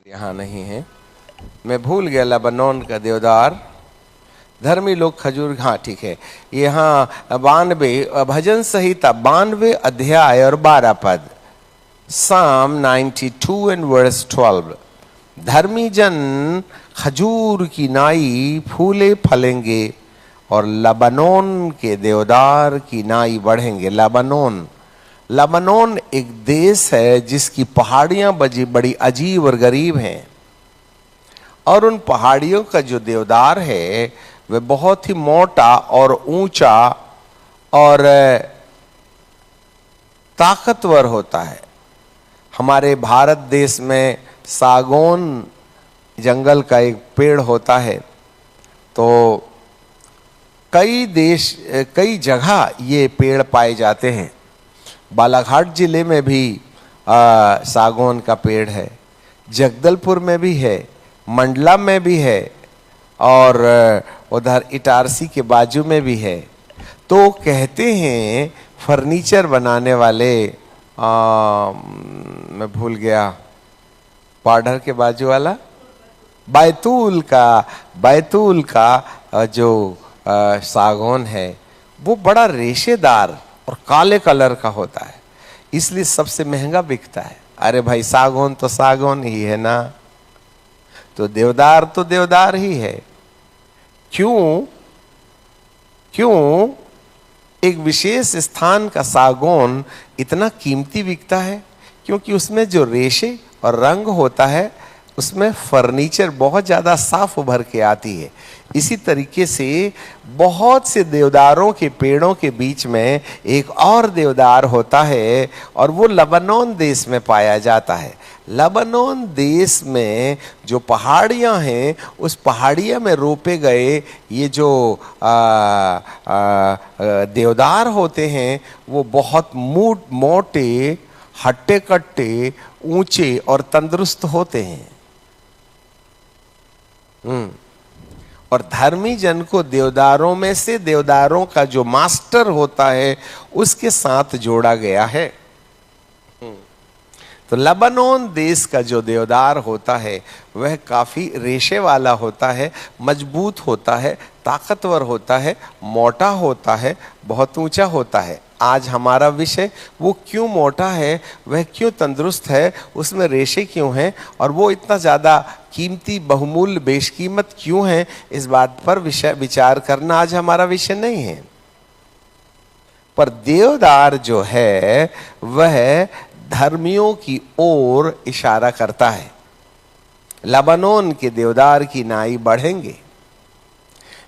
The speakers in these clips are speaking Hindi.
यहाँ नहीं है, मैं भूल गया। लेबनान का देवदार, धर्मी लोग खजूर, हाँ ठीक है। यहाँ 92 भजन संहिता 92 अध्याय और 12 पद, Psalm 92 and verse 12। धर्मी जन खजूर की नाई फूले फलेंगे और लबनोन के देवदार की नाई बढ़ेंगे। लबनोन एक देश है जिसकी पहाड़ियां बड़ी अजीब और गरीब हैं, और उन पहाड़ियों का जो देवदार है वह बहुत ही मोटा और ऊंचा और ताकतवर होता है। हमारे भारत देश में सागौन जंगल का एक पेड़ होता है, तो कई जगह ये पेड़ पाए जाते हैं। बालाघाट जिले में भी सागौन का पेड़ है, जगदलपुर में भी है, मंडला में भी है, और उधर इटारसी के बाजू में भी है। तो कहते हैं फर्नीचर बनाने वाले, मैं भूल गया, पाढ़र के बाजू वाला बैतूल का जो सागौन है वो बड़ा रेशेदार और काले कलर का होता है, इसलिए सबसे महंगा बिकता है। अरे भाई, सागौन तो सागौन ही है ना, तो देवदार ही है। क्यों एक विशेष स्थान का सागौन इतना कीमती बिकता है? क्योंकि उसमें जो रेशे और रंग होता है उसमें फर्नीचर बहुत ज़्यादा साफ उभर के आती है। इसी तरीके से बहुत से देवदारों के पेड़ों के बीच में एक और देवदार होता है, और वो लेबनान देश में पाया जाता है। लेबनान देश में जो पहाड़ियाँ हैं, उस पहाड़ियाँ में रोपे गए ये जो देवदार होते हैं वो बहुत मोटे, हट्टे कट्टे, ऊंचे और तंदुरुस्त होते हैं। और धर्मी जन को देवदारों में से देवदारों का जो मास्टर होता है उसके साथ जोड़ा गया है। तो लेबनान देश का जो देवदार होता है वह काफी रेशे वाला होता है, मजबूत होता है, ताकतवर होता है, मोटा होता है, बहुत ऊंचा होता है। आज हमारा विषय वो क्यों मोटा है, वह क्यों तंदुरुस्त है, उसमें रेशे क्यों हैं, और वो इतना ज़्यादा कीमती, बहुमूल्य, बेशकीमत क्यों है, इस बात पर विचार करना आज हमारा विषय नहीं है। पर देवदार जो है वह धर्मियों की ओर इशारा करता है। लेबनान के देवदार की नाई बढ़ेंगे,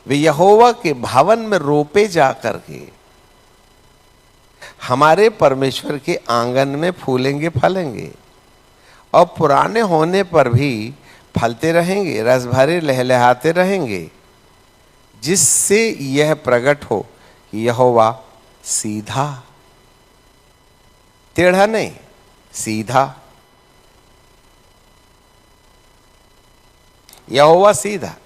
वे यहोवा के भवन में रोपे जा करके हमारे परमेश्वर के आंगन में फूलेंगे फलेंगे, और पुराने होने पर भी फलते रहेंगे, रस भरे लहलहाते रहेंगे, जिससे यह प्रकट हो कि यहोवा सीधा, टेढ़ा नहीं, सीधा, यहोवा सीधा।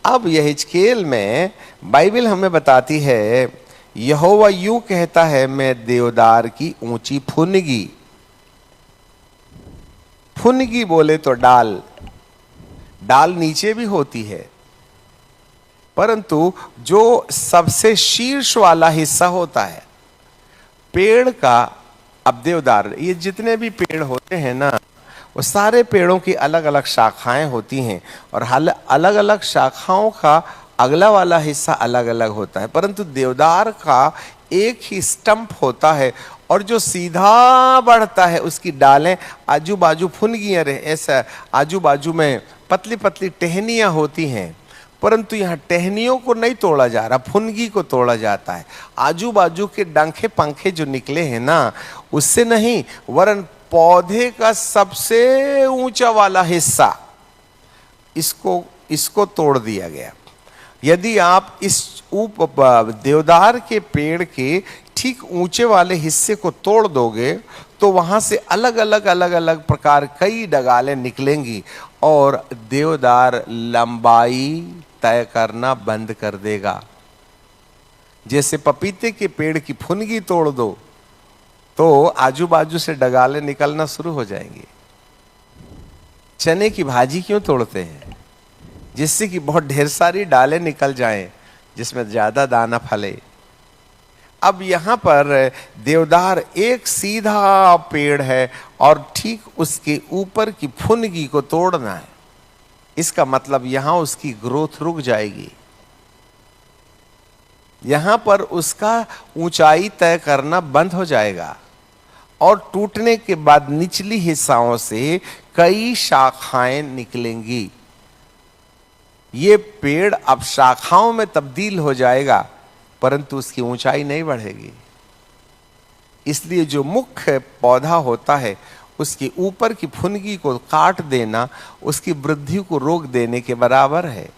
अब यहेजकेल में बाइबल हमें बताती है, यहोवा यूं कहता है, मैं देवदार की ऊंची फुनगी, फुनगी बोले तो डाल नीचे भी होती है, परंतु जो सबसे शीर्ष वाला हिस्सा होता है पेड़ का, अब देवदार, ये जितने भी पेड़ होते हैं ना, वो सारे पेड़ों की अलग अलग शाखाएं होती हैं, और अलग अलग शाखाओं का अगला वाला हिस्सा अलग अलग होता है, परंतु देवदार का एक ही स्टंप होता है, और जो सीधा बढ़ता है उसकी डालें आजू बाजू फुनगियां रहे, ऐसा आजू बाजू में पतली पतली टहनियां होती हैं, परंतु यहाँ टहनियों को नहीं तोड़ा जा रहा, फुनगी को तोड़ा जाता है। आजू बाजू के डंखे पंखे जो निकले हैं ना, उससे नहीं, वरन पौधे का सबसे ऊंचा वाला हिस्सा, इसको तोड़ दिया गया। यदि आप इस देवदार के पेड़ के ठीक ऊंचे वाले हिस्से को तोड़ दोगे तो वहां से अलग अलग प्रकार कई डगालें निकलेंगी, और देवदार लंबाई तय करना बंद कर देगा। जैसे पपीते के पेड़ की फुनगी तोड़ दो तो आजू बाजू से डगाले निकलना शुरू हो जाएंगी। चने की भाजी क्यों तोड़ते हैं? जिससे कि बहुत ढेर सारी डालें निकल जाएं, जिसमें ज्यादा दाना फले। अब यहां पर देवदार एक सीधा पेड़ है और ठीक उसके ऊपर की फुनगी को तोड़ना है। इसका मतलब यहां उसकी ग्रोथ रुक जाएगी, यहां पर उसका ऊंचाई तय करना बंद हो जाएगा और टूटने के बाद निचली हिस्साओं से कई शाखाएं निकलेंगी। ये पेड़ अब शाखाओं में तब्दील हो जाएगा, परंतु उसकी ऊंचाई नहीं बढ़ेगी। इसलिए जो मुख्य पौधा होता है उसके ऊपर की फुनगी को काट देना उसकी वृद्धि को रोक देने के बराबर है।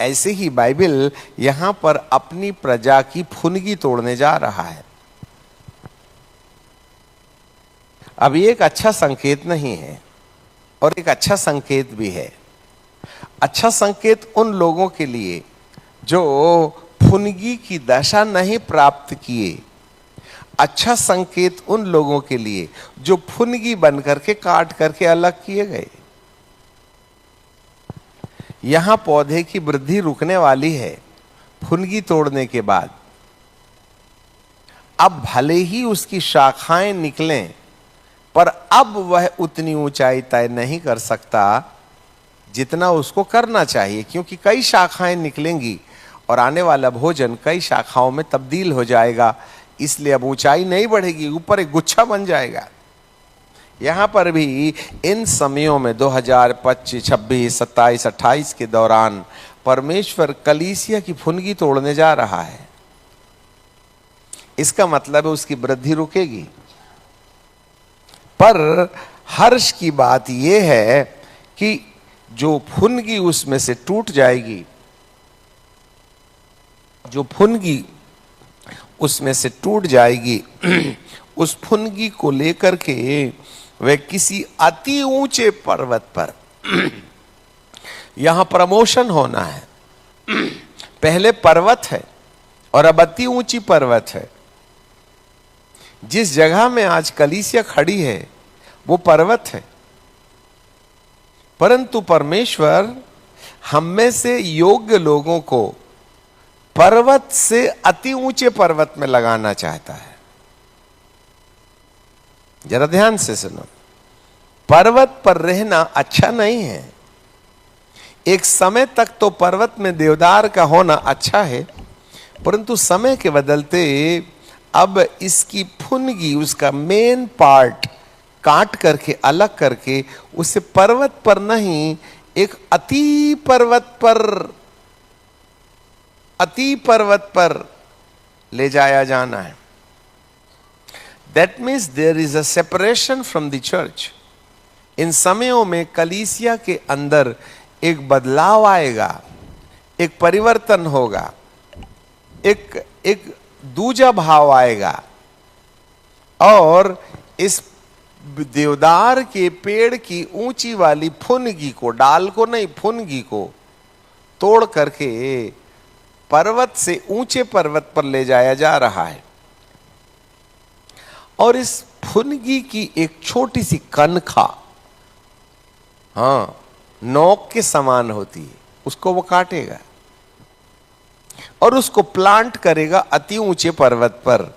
ऐसे ही बाइबल यहां पर अपनी प्रजा की फुनगी तोड़ने जा रहा है। अब ये एक अच्छा संकेत नहीं है और एक अच्छा संकेत भी है। अच्छा संकेत उन लोगों के लिए जो फुनगी की दशा नहीं प्राप्त किए, अच्छा संकेत उन लोगों के लिए जो फुनगी बन करके काट करके अलग किए गए। यहां पौधे की वृद्धि रुकने वाली है फुनगी तोड़ने के बाद। अब भले ही उसकी शाखाएं निकलें, पर अब वह उतनी ऊंचाई तय नहीं कर सकता जितना उसको करना चाहिए, क्योंकि कई शाखाएं निकलेंगी और आने वाला भोजन कई शाखाओं में तब्दील हो जाएगा। इसलिए अब ऊंचाई नहीं बढ़ेगी, ऊपर एक गुच्छा बन जाएगा। यहां पर भी इन समयों में 2025, 26, 27, 28 के दौरान परमेश्वर कलीसिया की फुनगी तोड़ने जा रहा है। इसका मतलब है उसकी वृद्धि रुकेगी। पर हर्ष की बात यह है कि जो फुनगी उसमें से टूट जाएगी, जो फुनगी उसमें से टूट जाएगी, उस फुनगी को लेकर के वे किसी अति ऊंचे पर्वत पर यहां प्रमोशन होना है। पहले पर्वत है और अब अति ऊंची पर्वत है। जिस जगह में आज कलीसिया खड़ी है वो पर्वत है, परंतु परमेश्वर हम में से योग्य लोगों को पर्वत से अति ऊंचे पर्वत में लगाना चाहता है। जरा ध्यान से सुनो, पर्वत पर रहना अच्छा नहीं है। एक समय तक तो पर्वत में देवदार का होना अच्छा है, परंतु समय के बदलते अब इसकी फुनगी, उसका मेन पार्ट काट करके अलग करके उसे पर्वत पर नहीं, एक अति पर्वत पर ले जाया जाना है। That means there is a separation from the church. इन समयों में कलीसिया के अंदर एक बदलाव आएगा, एक परिवर्तन होगा, एक दूजा भाव आएगा और इस देवदार के पेड़ की ऊंची वाली फुनगी को, डाल को नहीं फुनगी को तोड़ करके पर्वत से ऊंचे पर्वत पर ले जाया जा रहा है। और इस फुनगी की एक छोटी सी कनखा, नोक के समान होती है, उसको वो काटेगा और उसको प्लांट करेगा अति ऊंचे पर्वत पर।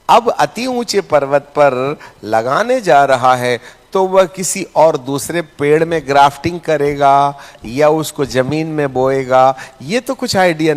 अब अति ऊंचे पर्वत पर लगाने जा रहा है तो वह किसी और दूसरे पेड़ में ग्राफ्टिंग करेगा या उसको जमीन में बोएगा, ये तो कुछ आइडिया